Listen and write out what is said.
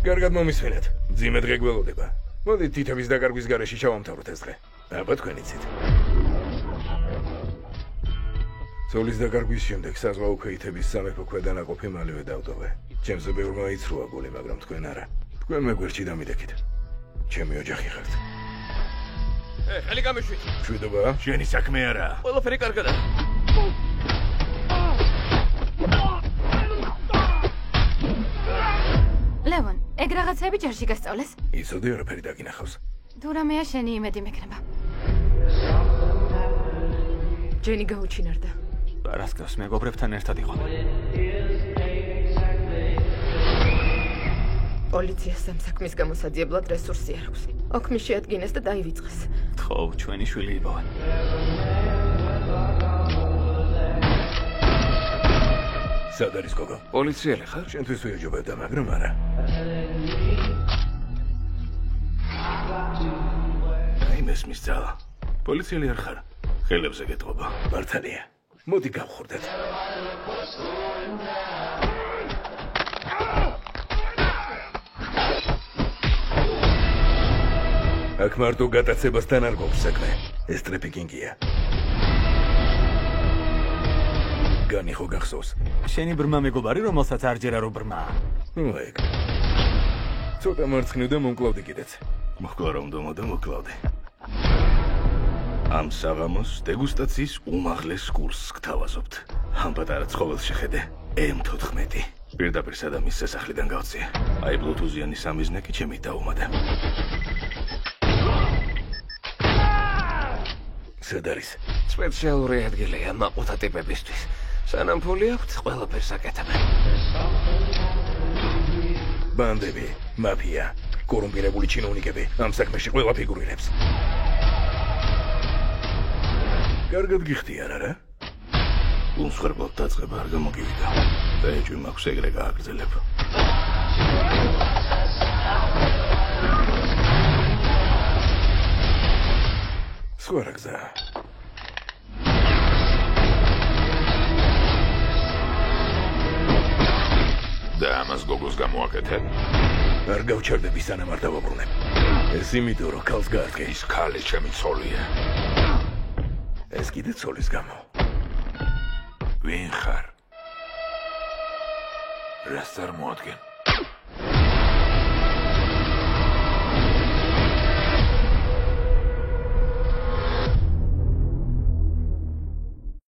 კარგად მომისმენთ. მძიმე დღე გველოდება. მოდით თითების დაკარგვის გარეშე ჩავამთავროთ ეს დღე. აბა თქვენ იცით. ზოლის დაკარგვის შემდეგ საზღვაო ქვეითების სამეფო ქვედანაყოფი მალევე დავტოვე. ჩემზე ბევრმა იცრუა გული, მაგრამ თქვენ არა. თქვენ მე გვერდში დამიდექით. ჩემი ოჯახი ხართ. ხელი გამიშვით. მშვიდობა? შენი საქმე არა. ყველაფერი კარგადაა. ლევონ, ეგ რაღაცები ჯერში გასწავლეს? იცოდი არაფერი დაგინახავს. თუ რამეა შენი იმედი მექნება. ჯენი გაუჩინარდა. პარასკევს მეგობრებთან ერთად იყო. პოლიციას სამსაქმის გამოსაძიებლად რესურსი არ აქვს. ოქმი შეადგინეს და დაივიწყეს. ხო, ჩვენი შვილი იბავა. სად არის გოგო? პოლიციელი ხარ? შენთვის ვიეჯობებდა, მაგრამ არა. აი მესმის ძალა. პოლიციელი არ ხარ. ხელებზე გეტყობა. მართალია. მოდი გავხურდეთ. აქ მარტო გატაცებასთან არ გვაქვს საქმე. ეს ტრაფიკინგია. განიხო გახსოვს. შენი ბრმა მეგობარი, რომელსაც არ ჯერა რომ ბრმაა. ნუ ეგ. ცოტა მარცხნივ და მომკლავდი კიდეც. მოხკლა რომ დომა და მოკლავდი. ამ საღამოს დეგუსტაციის უმაღლეს კურსს გთავაზობთ. ამ პატარა ცხოველს შეხედე. M14. პირდაპირ სადამის სასახლიდან გავწია. აი ბლუთუზიანი სამიზნე კი ჩემი დაუმატა. სად არის? სპეციალური ადგილია მაყუთა ტიპებისთვის. სანამ ფული აქვთ, ყველაფერს აკეთებენ. ბანდები, მაფია, კორუმპირებული ჩინოვნიკები, ამ საქმეში ყველა ფიგურირებს. კარგად გიხდიან, არა? უმსხვერპლად დაწყება არ გამოგივიდა. და ეჭვი მაქვს ეგრე გააგრძელებ. სხვა რა გზა? და ამას გოგოს გამოაკეთებ? არ გავჩერდები სანამ არ დავაბრუნებ. ეს იმიტომ რომ ქალს გაარდგე. ის ქალი ჩემი ცოლია. ეს კიდე ცოლის გამო. ვინ ხარ? რას წარმოადგენ?